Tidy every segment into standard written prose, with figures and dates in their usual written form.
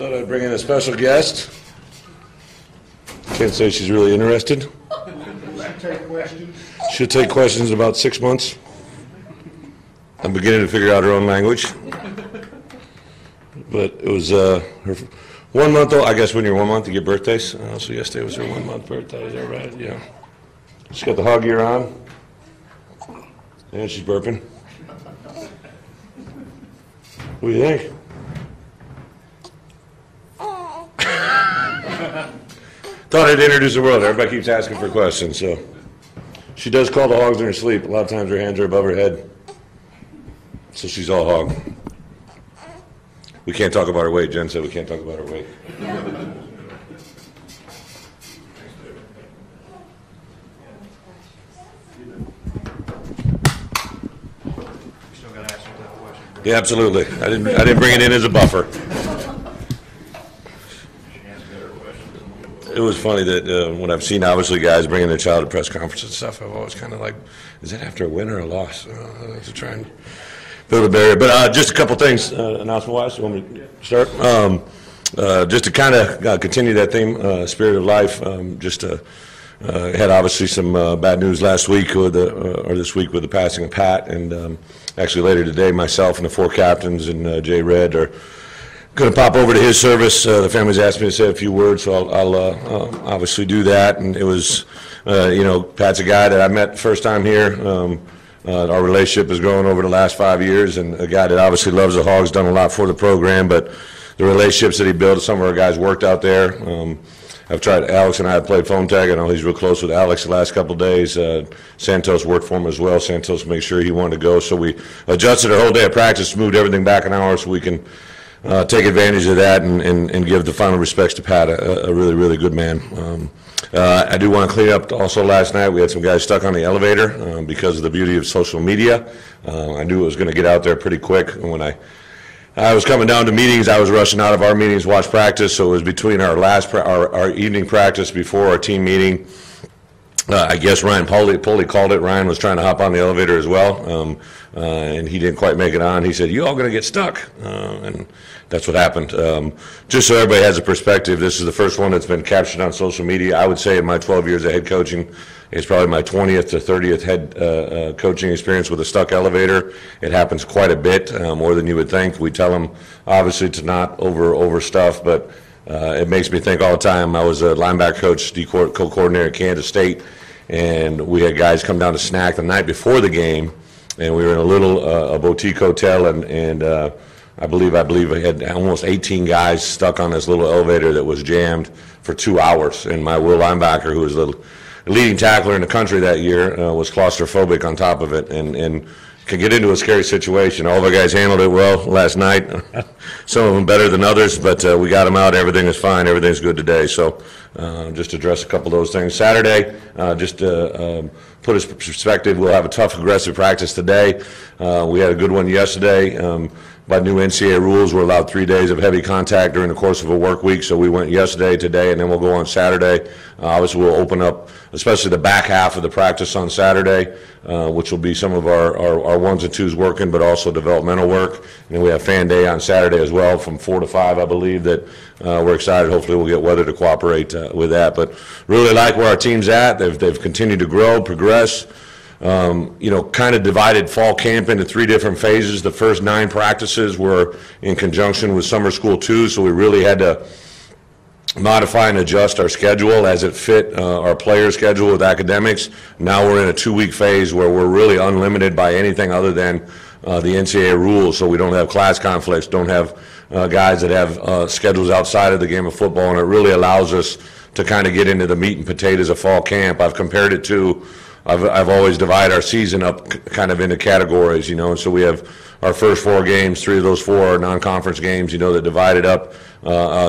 Thought I'd bring in a special guest. Can't say she's really interested. She'll take questions in about 6 months. I'm beginning to figure out her own language. But it was her 1 month old. I guess when you're 1 month, you get birthdays. So yesterday was her 1 month birthday. Is that right? Yeah. She's got the hog gear on. And she's burping. What do you think? Thought I'd introduce the world. Everybody keeps asking for questions, so. She does call the hogs in her sleep. A lot of times her hands are above her head. So she's all hog. We can't talk about her weight. Jen said we can't talk about her weight. Yeah, absolutely. I didn't bring it in as a buffer. It was funny that when I've seen, obviously, guys bringing their child to press conferences and stuff, I've always kind of like, is that after a win or a loss? To try and build a barrier. But just a couple things, announcement-wise. You want me to start? Just to kind of continue that theme, spirit of life, had obviously some bad news last week or this week with the passing of Pat, and actually later today, myself and the 4 captains and Jay Red are going to pop over to his service. The family's asked me to say a few words, so I'll obviously do that. And it was, Pat's a guy that I met the first time here. Our relationship has grown over the last 5 years, and a guy that obviously loves the Hogs, done a lot for the program, but the relationships that he built, some of our guys worked out there. I've tried, Alex and I have played phone tag. I know he's real close with Alex the last couple of days. Santos worked for him as well. Santos made sure he wanted to go, so we adjusted our whole day of practice, moved everything back an hour so we can take advantage of that and give the final respects to Pat, a really, really good man. I do want to clean up also last night. We had some guys stuck on the elevator because of the beauty of social media. I knew it was going to get out there pretty quick. And when I was coming down to meetings, I was rushing out of our meetings to watch practice, so it was between our evening practice before our team meeting. I guess Ryan Pulley called it. Ryan was trying to hop on the elevator as well, and he didn't quite make it on. He said, "You all going to get stuck," and that's what happened. Just so everybody has a perspective, this is the first one that's been captured on social media. I would say in my 12 years of head coaching, it's probably my 20th to 30th head coaching experience with a stuck elevator. It happens quite a bit, more than you would think. We tell them, obviously, to not over stuff, but it makes me think all the time. I was a linebacker coach, co-coordinator at Kansas State, and we had guys come down to snack the night before the game, and we were in a little a boutique hotel, and I believe I had almost 18 guys stuck on this little elevator that was jammed for 2 hours. And my Will linebacker, who was the leading tackler in the country that year, was claustrophobic on top of it, and could get into a scary situation. All of our guys handled it well last night. Some of them better than others, but we got them out. Everything is fine. Everything's good today. So just to address a couple of those things. Saturday, just to put us in perspective, we'll have a tough, aggressive practice today. We had a good one yesterday. By new NCAA rules, we're allowed 3 days of heavy contact during the course of a work week, so we went yesterday, today, and then we'll go on Saturday. Obviously, we'll open up, especially the back half of the practice on Saturday, which will be some of our ones and twos working, but also developmental work. And then we have fan day on Saturday as well from 4 to 5, I believe, that we're excited. Hopefully, we'll get weather to cooperate with that. But really like where our team's at. They've continued to grow, progress. Kind of divided fall camp into 3 different phases. The first 9 practices were in conjunction with summer school too, so we really had to modify and adjust our schedule as it fit our player schedule with academics. Now we're in a 2-week phase where we're really unlimited by anything other than the NCAA rules, so we don't have class conflicts, don't have guys that have schedules outside of the game of football, and it really allows us to kind of get into the meat and potatoes of fall camp. I've compared it to I've always divided our season up kind of into categories, and so we have our first 4 games. 3 of those 4 are non-conference games, that divided up.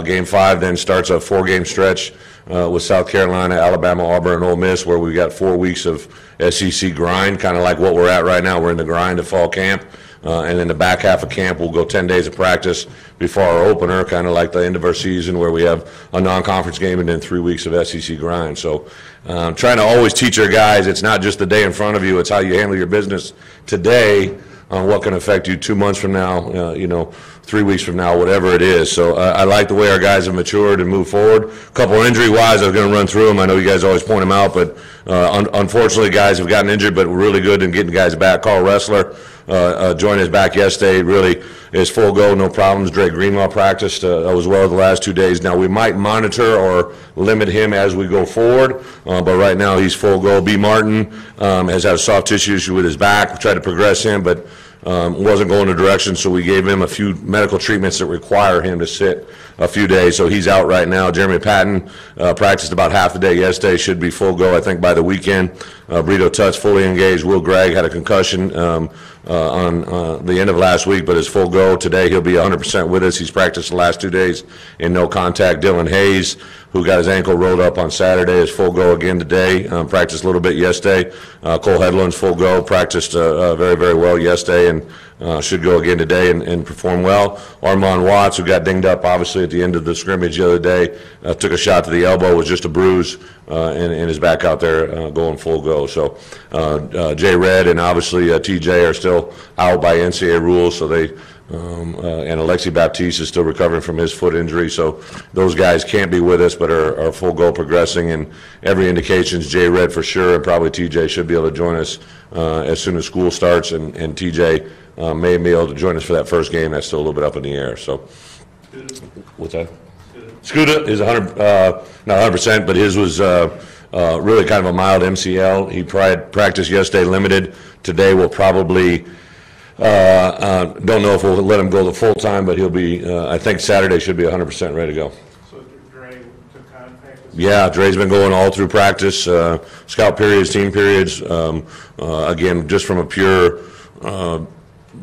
Game 5 then starts a 4-game stretch with South Carolina, Alabama, Auburn, and Ole Miss, where we've got 4 weeks of SEC grind, kind of like what we're at right now. We're in the grind of fall camp. And in the back half of camp, we'll go 10 days of practice before our opener, kind of like the end of our season where we have a non-conference game and then 3 weeks of SEC grind. So trying to always teach our guys, it's not just the day in front of you, it's how you handle your business today on what can affect you 2 months from now, 3 weeks from now, whatever it is. So I like the way our guys have matured and moved forward. A couple injury-wise, I was going to run through them. I know you guys always point them out, but unfortunately, guys have gotten injured, but we're really good in getting guys back. Carl Ressler joined us back yesterday. Really is full go, no problems. Dre Greenlaw practiced as well the last 2 days. Now, we might monitor or limit him as we go forward, but right now he's full go. B. Martin has had a soft tissue issue with his back. We tried to progress him, but wasn't going the direction, so we gave him a few medical treatments that require him to sit a few days, so he's out right now. Jeremy Patton practiced about half the day yesterday, should be full go, I think, by the weekend. Brito Tutts fully engaged. Will Gregg had a concussion on the end of last week, but is full go. Today he'll be 100% with us. He's practiced the last 2 days in no contact. Dylan Hayes, who got his ankle rolled up on Saturday, is full go again today. Practiced a little bit yesterday. Cole Hedlund's full go. Practiced very, very well yesterday and should go again today and perform well. Armand Watts, who got dinged up obviously at the end of the scrimmage the other day, took a shot to the elbow, was just a bruise, and is back out there going full go. So Jay Red and obviously TJ are still out by NCAA rules, so they and Alexi Baptiste is still recovering from his foot injury, so those guys can't be with us but are full go progressing, and every indication is Jay Red for sure, and probably TJ should be able to join us as soon as school starts, and TJ may be able to join us for that first game. That's still a little bit up in the air. So what's that? Scuda is 100, not 100%, but his was really kind of a mild MCL. He practiced yesterday limited. Today we'll probably don't know if we'll let him go the full time, but he'll be, I think Saturday should be 100% ready to go. So Dre took contact? Yeah, Dre's been going all through practice, scout periods, team periods. Again, just from a pure,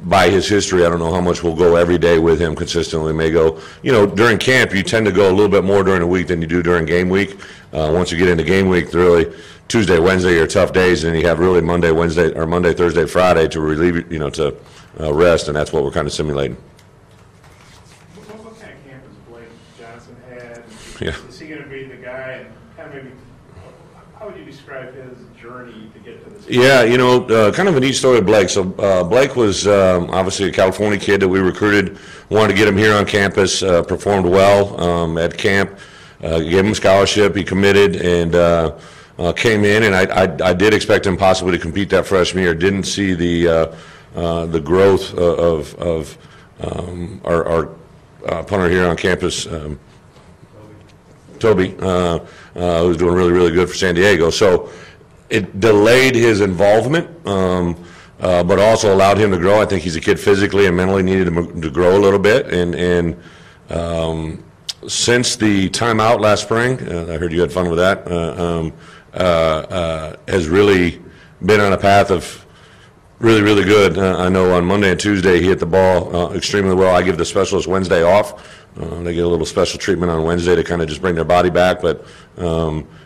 by his history, I don't know how much we'll go every day with him consistently. We may go, during camp, you tend to go a little bit more during the week than you do during game week. Once you get into game week, really Tuesday, Wednesday are tough days, and you have really Monday, Wednesday, or Monday, Thursday, Friday to relieve, to rest, and that's what we're kind of simulating. What kind of camp has Blake Johnson had? Yeah. Is he going to be the guy, and kind of maybe, how would you describe his journey to get to this? Yeah, kind of a neat story of Blake. So Blake was obviously a California kid that we recruited, wanted to get him here on campus, performed well at camp, gave him a scholarship, he committed, and came in, and I did expect him possibly to compete that freshman year. Didn't see the growth of our punter here on campus, Toby, who's doing really, really good for San Diego. So it delayed his involvement, but also allowed him to grow. I think he's a kid physically and mentally needed to grow a little bit. And since the timeout last spring, I heard you had fun with that, has really been on a path of really, really good. I know on Monday and Tuesday he hit the ball extremely well. I give the specialist Wednesday off. They get a little special treatment on Wednesday to kind of just bring their body back, but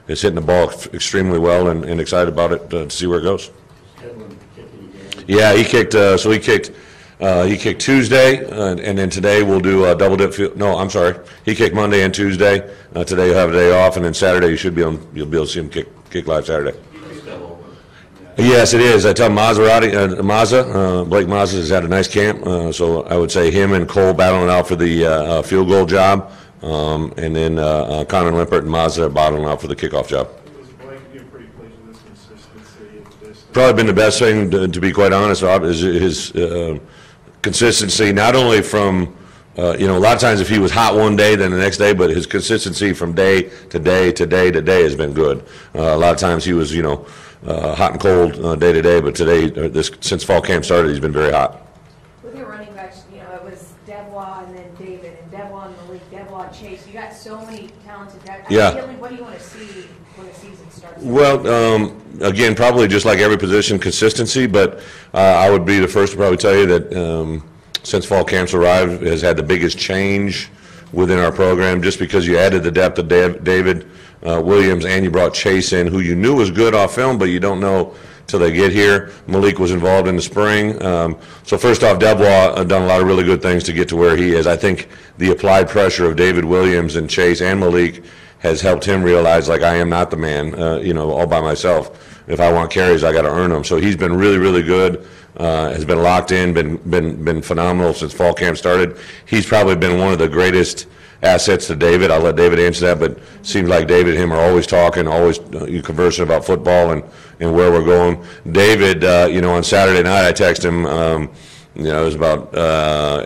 it's hitting the ball extremely well, and excited about it to see where it goes. Yeah, he kicked. He kicked Tuesday, and then today we'll do a double dip field. No, I'm sorry. He kicked Monday and Tuesday. Today you'll have a day off, and then Saturday you'll be able to see him kick live Saturday. Yes, it is. I tell Blake Mazza has had a nice camp, so I would say him and Cole battling out for the field goal job, and then Connor Limpert and Mazza are battling out for the kickoff job. Was Blake pretty pleased with this consistency? Probably been the best thing, to be quite honest, Rob, is his consistency, not only from, a lot of times if he was hot one day, then the next day, but his consistency from day to day to day to day has been good. A lot of times he was, hot and cold day to day, but today, since fall camp started, he's been very hot. With your running backs, it was Devois and then David, and Devois and Malik, Devois, Chase. You got so many talented guys. Yeah. Ideally, what do you want to see when the season starts? Well, again, probably just like every position, consistency, but I would be the first to probably tell you that since fall camps arrived, has had the biggest change within our program, just because you added the depth of David Williams, and you brought Chase in, who you knew was good off film, but you don't know till they get here. Malik was involved in the spring. So first off, Devois done a lot of really good things to get to where he is. I think the applied pressure of David Williams and Chase and Malik has helped him realize, like, I am not the man, all by myself. if I want carries, I got to earn them. So he's been really, really good. Has been locked in, been phenomenal since fall camp started. He's probably been one of the greatest assets to David. I'll let David answer that, but seems like David and him are always talking, always conversing about football and where we're going. David, on Saturday night I texted him. It was about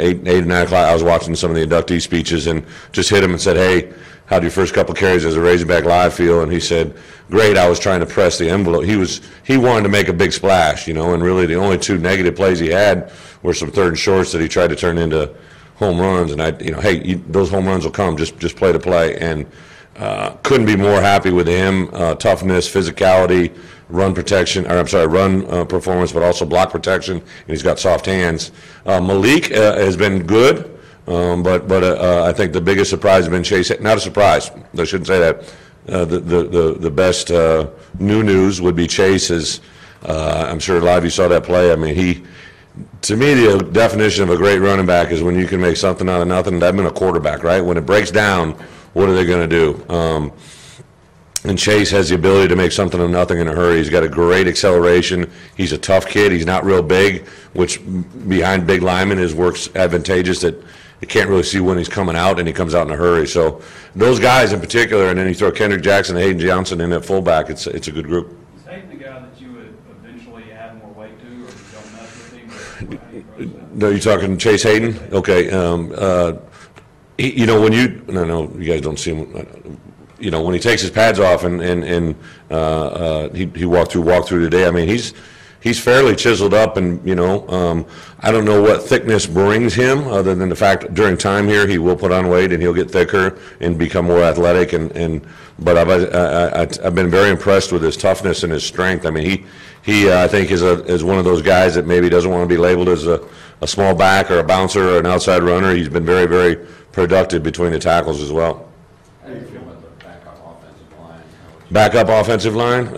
8 or 9 o'clock. I was watching some of the inductee speeches and just hit him and said, "Hey, how'd your first couple carries as a Razorback Live feel?" And he said, "Great. I was trying to press the envelope." He wanted to make a big splash, and really the only 2 negative plays he had were some 3rd and shorts that he tried to turn into home runs. And those home runs will come. Just play to play. And couldn't be more happy with him. Toughness, physicality, run performance, but also block protection. And he's got soft hands. Malik has been good. But I think the biggest surprise has been Chase. Not a surprise. I shouldn't say that. The best new news would be Chase. I'm sure a lot of you saw that play. I mean, to me, the definition of a great running back is when you can make something out of nothing. That's been a quarterback, right? When it breaks down, what are they going to do? And Chase has the ability to make something of nothing in a hurry. He's got a great acceleration. He's a tough kid. He's not real big, which behind big linemen works advantageous. That you can't really see when he's coming out, and he comes out in a hurry. So those guys in particular, and then you throw Kendrick Jackson and Hayden Johnson in at fullback, it's a good group. Is Hayden the guy that you would eventually add more weight to, or you don't mess with him? No, you're talking Chase Hayden? Okay. When you guys don't see him. When he takes his pads off and he walked through today. I mean, he's fairly chiseled up, and I don't know what thickness brings him, other than the fact during time here he will put on weight and he'll get thicker and become more athletic. But I've been very impressed with his toughness and his strength. I mean, he I think is one of those guys that maybe doesn't want to be labeled as a small back or a bouncer or an outside runner. He's been very, very productive between the tackles as well. How do you feel about the backup offensive line? Backup offensive line?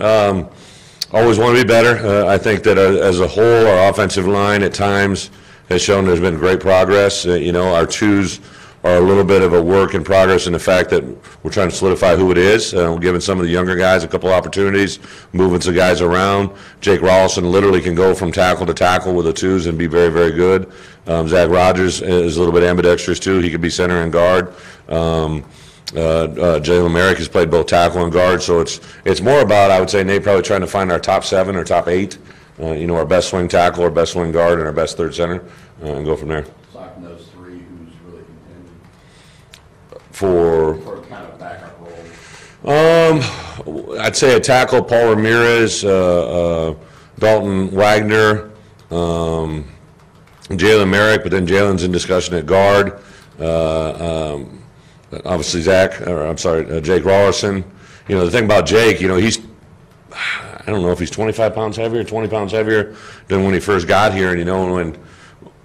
Always want to be better. I think that as a whole, our offensive line at times has shown there's been great progress. Our twos are a little bit of a work in progress in the fact that we're trying to solidify who it is. We're giving some of the younger guys a couple opportunities, moving some guys around. Jake Rawlson literally can go from tackle to tackle with the twos and be very, very good. Zach Rogers is a little bit ambidextrous too. He could be center and guard. Jalen Merrick has played both tackle and guard, so it's more about, I would say, Nate, probably trying to find our top 7 or top 8, our best swing tackle, our best swing guard, and our best third center, and go from there. Aside from those 3, who's really contending for kind of backup role? I'd say a tackle, Paul Ramirez, Dalton Wagner, Jalen Merrick, but then Jalen's in discussion at guard. Obviously Jake Rawlson. The thing about Jake, he's, I don't know if he's 25 pounds heavier, 20 pounds heavier than when he first got here. And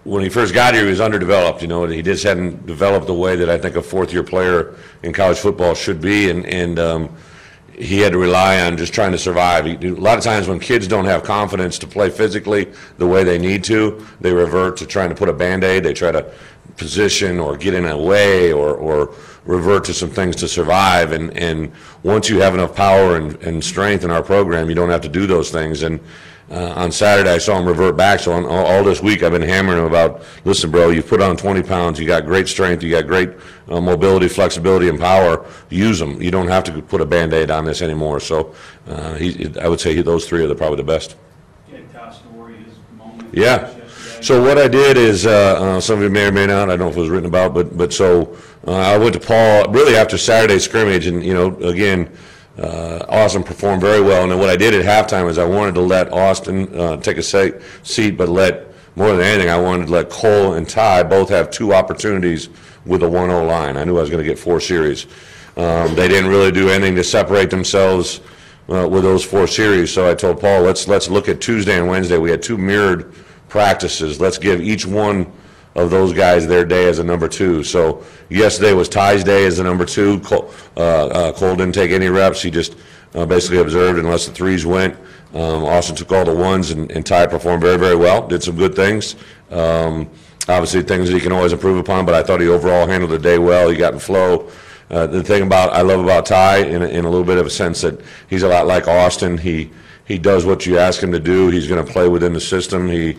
when he first got here, he was underdeveloped. He just hadn't developed the way that I think a 4th-year player in college football should be. And he had to rely on just trying to survive. A lot of times when kids don't have confidence to play physically the way they need to, they revert to trying to put a Band-Aid. They try to position or get in a way or revert to some things to survive. And once you have enough power and strength in our program, you don't have to do those things. And on Saturday, I saw him revert back. So all this week, I've been hammering him about, listen, bro, you've put on 20 pounds. You got great strength. You got great mobility, flexibility, and power. Use them. You don't have to put a Band-Aid on this anymore. So I would say those 3 are probably the best. Yeah. So what I did is, some of you may or may not, I don't know if it was written about, but so I went to Paul really after Saturday's scrimmage, and again, Austin performed very well. And then what I did at halftime is I wanted to let Austin take a seat, but more than anything, I wanted to let Cole and Ty both have 2 opportunities with a 1-0 line. I knew I was going to get 4 series. They didn't really do anything to separate themselves with those 4 series. So I told Paul, let's look at Tuesday and Wednesday. We had 2 mirrored practices. Let's give each one of those guys their day as a number 2. So yesterday was Ty's day as a number 2. Cole didn't take any reps. He just basically observed unless the 3s went. Austin took all the 1s, and Ty performed very, very well. Did some good things. Obviously things that he can always improve upon, but I thought he overall handled the day well. He got in flow. The thing I love about Ty in a little bit of a sense that he's a lot like Austin. He He does what you ask him to do. He's going to play within the system. He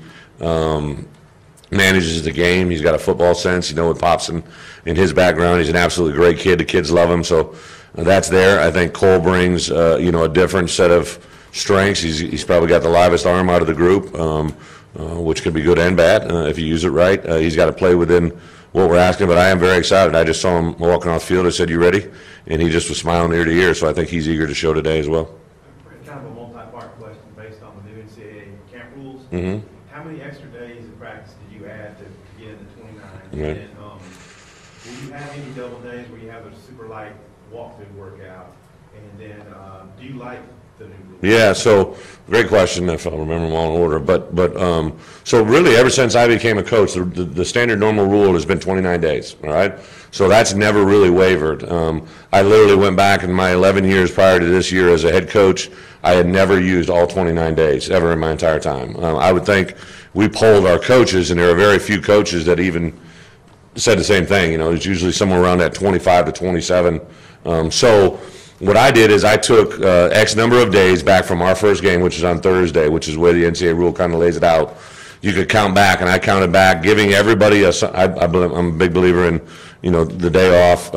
manages the game. He's got a football sense. You know, with Pops in his background, he's an absolutely great kid. The kids love him, so that's there. I think Cole brings, you know, a different set of strengths. He's probably got the livest arm out of the group, which could be good and bad if you use it right. He's got to play within what we're asking, but I am very excited. I just saw him walking off the field. I said, "You ready?" And he just was smiling ear to ear, so I think he's eager to show today as well. Kind of a multi-part question based on the new NCAA camp rules. Mm-hmm. How many extra days of practice did you add to get into 29? Right. And will you have any double days where you have a super light walkthrough workout? And then do you like the new rules? Yeah, so great question, if I'll remember them all in order. But so really, ever since I became a coach, the standard normal rule has been 29 days, all right? So that's never really wavered. I literally went back in my 11 years prior to this year as a head coach. I had never used all 29 days ever in my entire time. I would think we polled our coaches, and there are very few coaches that even said the same thing. You know, it's usually somewhere around that 25 to 27. So what I did is I took X number of days back from our first game, which is on Thursday, which is the way the NCAA rule kind of lays it out. You could count back, and I counted back, giving everybody I'm a big believer in, you know, the day off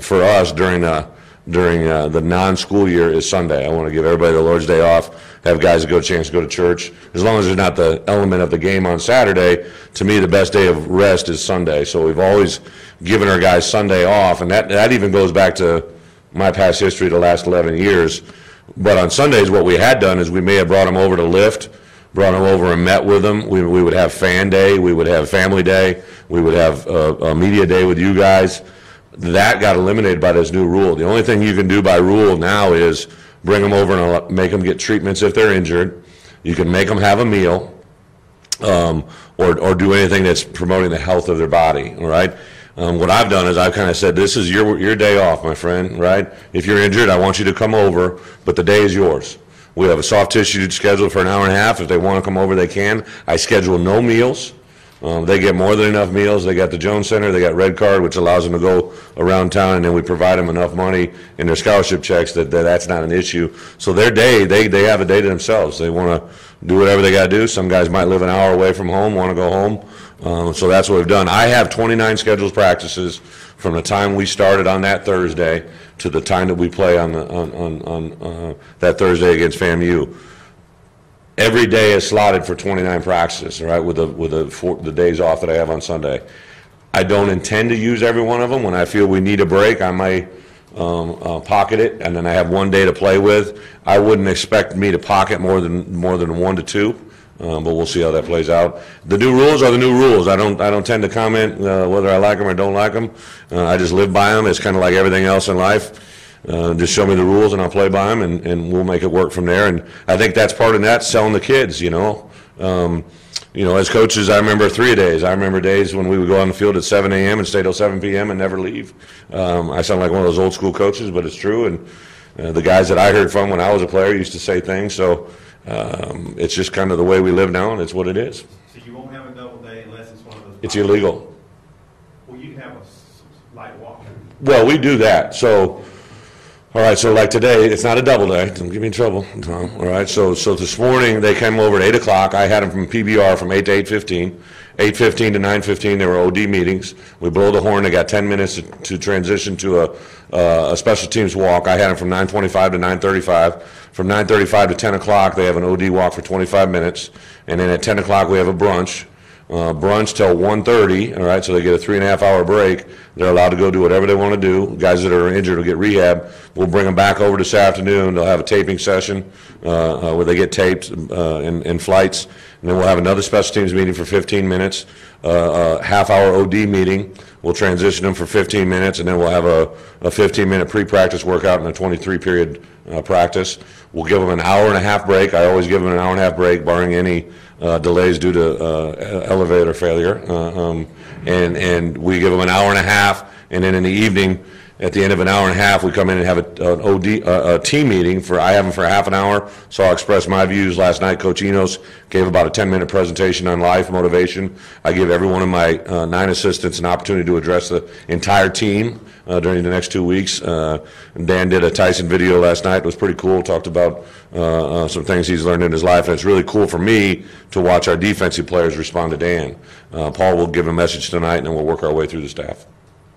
for us during the non-school year is Sunday. I want to give everybody the Lord's Day off, have guys that go a chance to go to church. As long as there's not the element of the game on Saturday, to me the best day of rest is Sunday. So we've always given our guys Sunday off, and that even goes back to my past history the last 11 years. But on Sundays, what we had done is we may have brought them over to lift, brought them over and met with them. We would have fan day, we would have family day, we would have a media day with you guys. That got eliminated by this new rule. The only thing you can do by rule now is bring them over and make them get treatments if they're injured. You can make them have a meal, or do anything that's promoting the health of their body, all right? What I've done is I've kind of said, this is your day off, my friend, right? If you're injured, I want you to come over, but the day is yours. We have a soft tissue scheduled for an hour and a half. If they want to come over, they can. I schedule no meals. They get more than enough meals. They got the Jones Center. They got Red Card, which allows them to go around town, and then we provide them enough money in their scholarship checks that's not an issue. So their day, they have a day to themselves. They want to do whatever they got to do. Some guys might live an hour away from home, want to go home. So that's what we've done. I have 29 scheduled practices from the time we started on that Thursday to the time that we play on that Thursday against FAMU. Every day is slotted for 29 practices, all right, with the days off that I have on Sunday. I don't intend to use every one of them. When I feel we need a break, I might pocket it, and then I have one day to play with. I wouldn't expect me to pocket more than 1 to 2, but we'll see how that plays out. The new rules are the new rules. I don't tend to comment whether I like them or don't like them. I just live by them. It's kind of like everything else in life. Just show me the rules and I'll play by them, and we'll make it work from there. And I think that's part of that, selling the kids, you know. As coaches, I remember 3-a-days. I remember days when we would go on the field at 7 a.m. and stay till 7 p.m. and never leave. I sound like one of those old school coaches, but it's true. And the guys that I heard from when I was a player used to say things. So it's just kind of the way we live now, and it's what it is. So you won't have a double day unless it's one of those. It's illegal. Well, you can have a light walk. Well, we do that. So. All right, so like today, it's not a double day. Don't get me in trouble, Tom. All right, so this morning they came over at 8 o'clock. I had them from PBR from 8 to 8:15. 8:15 to 9:15, there were OD meetings. We blow the horn. They got 10 minutes to transition to a special teams walk. I had them from 9:25 to 9:35. From 9:35 to 10 o'clock, they have an OD walk for 25 minutes. And then at 10 o'clock, we have a brunch. Brunch till 1:30, all right, so they get a 3.5-hour break. They're allowed to go do whatever they want to do. Guys that are injured will get rehab. We'll bring them back over this afternoon. They'll have a taping session where they get taped in flights. And then we'll have another special teams meeting for 15 minutes, a half-hour OD meeting. We'll transition them for 15 minutes, and then we'll have a 15-minute pre-practice workout and a 23-period practice. We'll give them an hour-and-a-half break. I always give them an hour-and-a-half break, barring any delays due to elevator failure. And we give them an hour and a half, and then in the evening, at the end of an hour and a half, we come in and have a team meeting. I have them for half an hour, so I'll express my views. Last night, Coach Enos gave about a 10-minute presentation on life motivation. I give every one of my 9 assistants an opportunity to address the entire team during the next 2 weeks. Dan did a Tyson video last night. It was pretty cool. Talked about some things he's learned in his life, and it's really cool for me to watch our defensive players respond to Dan. Paul will give a message tonight, and then we'll work our way through the staff.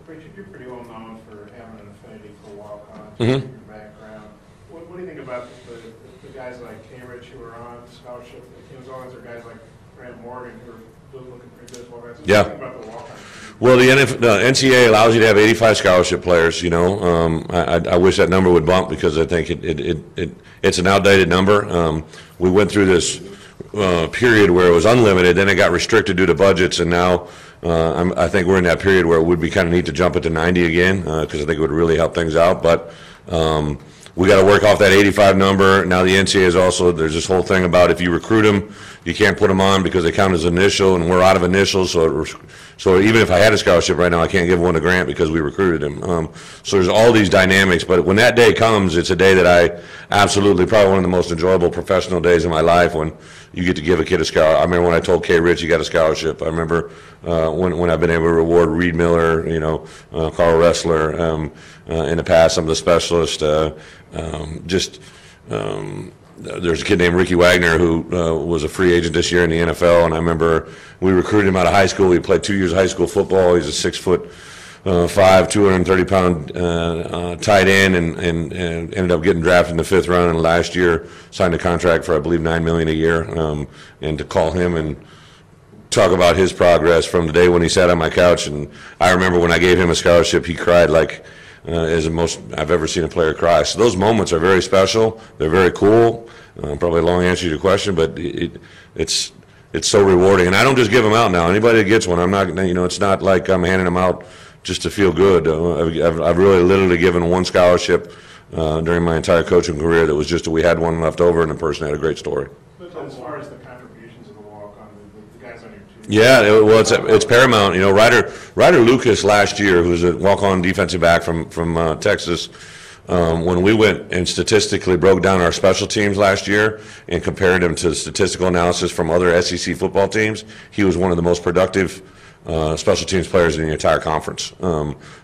Richard, you're pretty well known for having an affinity for walk-ons, Mhm. your background. What do you think about the guys like K. Rich who are on scholarship? As long as there are guys like Grant Morgan who are looking pretty good as walk-ons. What do you think about the walk-ons? Well, the NCAA allows you to have 85 scholarship players. You know, I wish that number would bump because I think it's an outdated number. We went through this period where it was unlimited, then it got restricted due to budgets, and now I think we're in that period where it would be kind of neat to jump it to 90 again because I think it would really help things out. But we got to work off that 85 number. Now the NCAA is also, there's this whole thing about if you recruit them, you can't put them on because they count as initial, and we're out of initials. So even if I had a scholarship right now, I can't give one to Grant because we recruited him. So there's all these dynamics. But when that day comes, it's a day that I absolutely, probably one of the most enjoyable professional days of my life when you get to give a kid a scholarship. I remember when I told K. Rich he got a scholarship. I remember when I've been able to reward Reed Miller, you know, Carl Ressler, in the past, some of the specialists, there's a kid named Ricky Wagner who was a free agent this year in the NFL, and I remember we recruited him out of high school. He played 2 years of high school football. He's a 6'5", 230-pound tight end, and ended up getting drafted in the 5th round. And last year signed a contract for I believe $9 million a year. And to call him and talk about his progress from the day when he sat on my couch, and I remember when I gave him a scholarship, he cried like. Is the most I've ever seen a player cry. So those moments are very special. They're very cool. Probably a long answer to your question, but it's so rewarding. And I don't just give them out now. Anybody that gets one, I'm not. You know, it's not like I'm handing them out just to feel good. I've really literally given one scholarship during my entire coaching career that was just that we had one left over, and the person had a great story. But as far as the contributions of the walk-on, the guys on your team. Yeah, well, it's paramount. You know, Ryder Lucas last year, who's a walk-on defensive back from Texas, when we went and statistically broke down our special teams last year and compared them to statistical analysis from other SEC football teams, he was one of the most productive special teams players in the entire conference,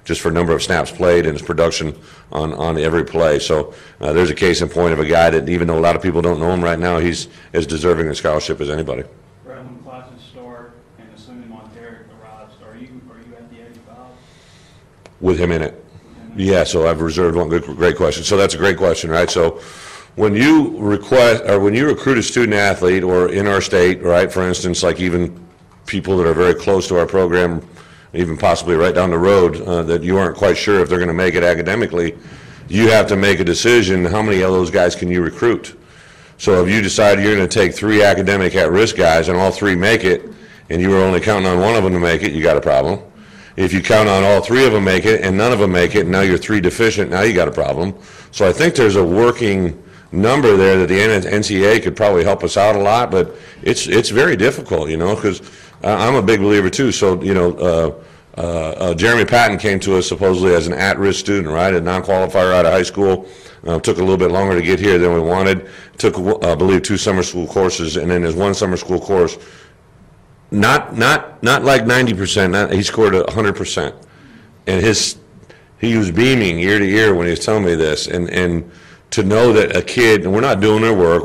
just for number of snaps played and his production on every play. So there's a case in point of a guy that, even though a lot of people don't know him right now, he's as deserving of scholarship as anybody. When classes start, and assuming Montero arrives, are you at the 85? With him in it. Yeah, so I've reserved one. Great question. So that's a great question, right? So when you recruit a student athlete, or in our state, right, for instance, like even people that are very close to our program, even possibly right down the road, that you aren't quite sure if they're going to make it academically, you have to make a decision, how many of those guys can you recruit? So if you decide you're going to take 3 academic at-risk guys and all 3 make it, and you were only counting on one of them to make it, you got a problem. If you count on all 3 of them make it and none of them make it, and now you're 3 deficient, now you got a problem. So I think there's a working number there that the NCAA could probably help us out a lot, but it's very difficult, you know, because I'm a big believer too. So, you know, Jeremy Patton came to us supposedly as an at-risk student, right, a non-qualifier out of high school. Took a little bit longer to get here than we wanted. Took, I believe, 2 summer school courses, and then his 1 summer school course, not like 90%. He scored 100%, and he was beaming ear to ear when he was telling me this. And to know that a kid, and we're not doing their work,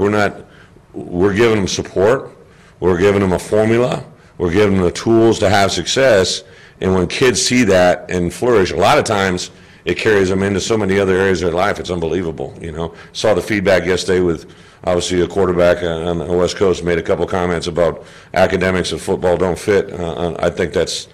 we're giving them support, we're giving them a formula, we're giving them the tools to have success. And when kids see that and flourish, a lot of times it carries them into so many other areas of their life. It's unbelievable, you know. Saw the feedback yesterday with, obviously, a quarterback on the West Coast made a couple comments about academics and football don't fit. I think that's,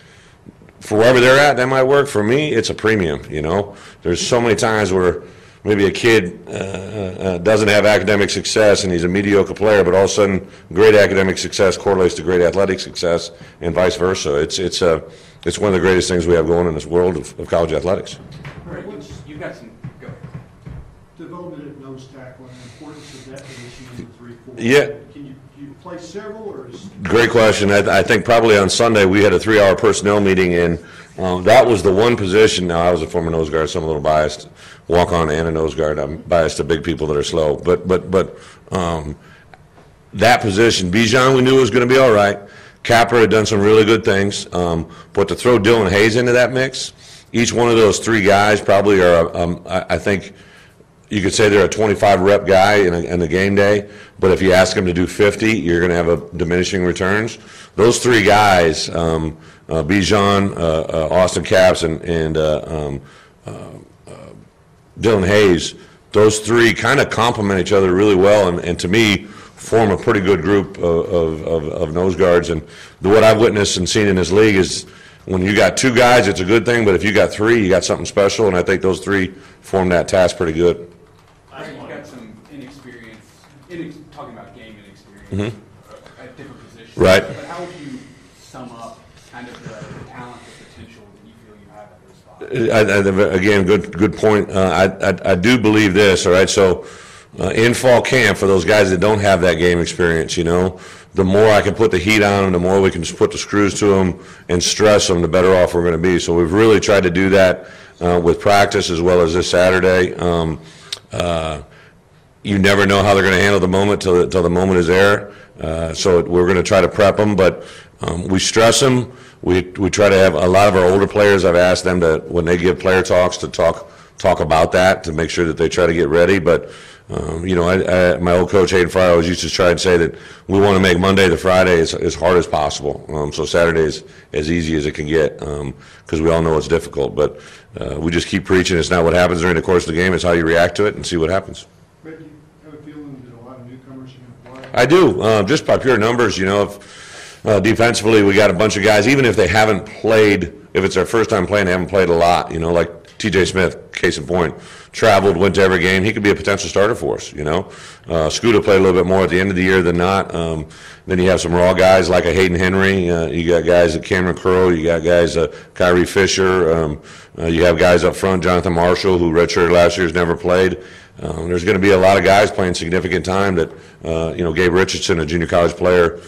for wherever they're at, that might work. For me, it's a premium, you know. There's so many times where maybe a kid doesn't have academic success and he's a mediocre player, but all of a sudden great academic success correlates to great athletic success, and vice versa. It's one of the greatest things we have going in this world of college athletics. All right, you've got some. Go ahead. Development at nose tackle and the importance of that position in the 3-4. Yeah. Can you play several, or is? Great question. I think probably on Sunday we had a 3-hour personnel meeting, and That was the one position. Now, I was a former nose guard, so I'm a little biased. Walk on and a nose guard. I'm biased to big people that are slow. But that position, Bijan, we knew was going to be all right. Capper had done some really good things. But to throw Dylan Hayes into that mix, each one of those three guys probably are, I think, you could say they're a 25 rep guy in a game day, but if you ask them to do 50, you're going to have a diminishing returns. Those three guys, Bijan, Austin Capps, and Dylan Hayes, those three kind of complement each other really well, and to me, form a pretty good group of nose guards. And what I've witnessed and seen in this league is when you got two guys, it's a good thing, but if you got three, you got something special, and I think those three form that task pretty good. You've got some inexperience, talking about game inexperience at different positions. Right. But how would you sum up kind of the talent, the potential that you feel you have at those spots? Again, good point. I do believe this, all right? So in fall camp, for those guys that don't have that game experience, you know, the more I can put the heat on them, the more we can just put the screws to them and stress them, the better off we're going to be. So we've really tried to do that with practice as well as this Saturday. You never know how they're going to handle the moment till the moment is there. So we're going to try to prep them, but we stress them. We try to have a lot of our older players. I've asked them to, when they give player talks, to talk about that, to make sure that they try to get ready. But you know, my old coach Hayden always used to try and say that we want to make Monday to Friday as hard as possible. So Saturday is as easy as it can get, because we all know it's difficult. But we just keep preaching. It's not what happens during the course of the game. It's how you react to it and see what happens. Brett, do you have a feeling that a lot of newcomers are going to play? I do, just by pure numbers. You know, if defensively we got a bunch of guys, even if they haven't played, if it's their first time playing, they haven't played a lot. You know, like T.J. Smith, case in point, traveled, went to every game. He could be a potential starter for us, you know. Scooter played a little bit more at the end of the year than not. Then you have some raw guys like a Hayden Henry. You got guys at Cameron Curl. You got guys, Kyrie Fisher. You have guys up front, Jonathan Marshall, who redshirted last year, has never played. There's going to be a lot of guys playing significant time that, you know, Gabe Richardson, a junior college player,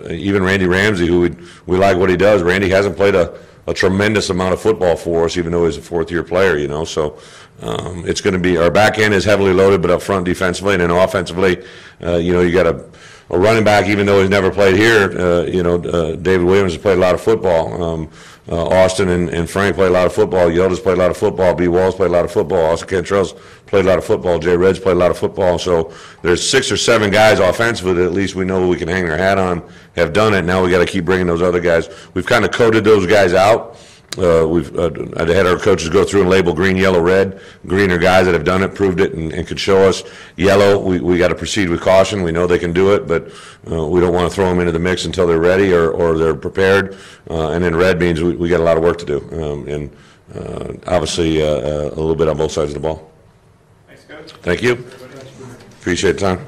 even Randy Ramsey, who we like what he does. Randy hasn't played a tremendous amount of football for us, even though he's a fourth-year player, you know. So it's going to be, our back end is heavily loaded, but up front defensively, and then offensively, you know, you got a running back, even though he's never played here. You know, David Williams has played a lot of football. Austin and Frank played a lot of football. Yoda's played a lot of football. B. Walls played a lot of football. Austin Cantrell's played a lot of football. Jay Red's played a lot of football. So there's 6 or 7 guys offensively that at least we know we can hang our hat on, have done it. Now we got to keep bringing those other guys. We've kind of coded those guys out. I'd had our coaches go through and label green, yellow, red. Green are guys that have done it, proved it, and could show us. Yellow, we got to proceed with caution. We know they can do it, but we don't want to throw them into the mix until they're ready or they're prepared. And then red means we got a lot of work to do, and obviously a little bit on both sides of the ball. Thanks, Coach. Thank you. Appreciate the time.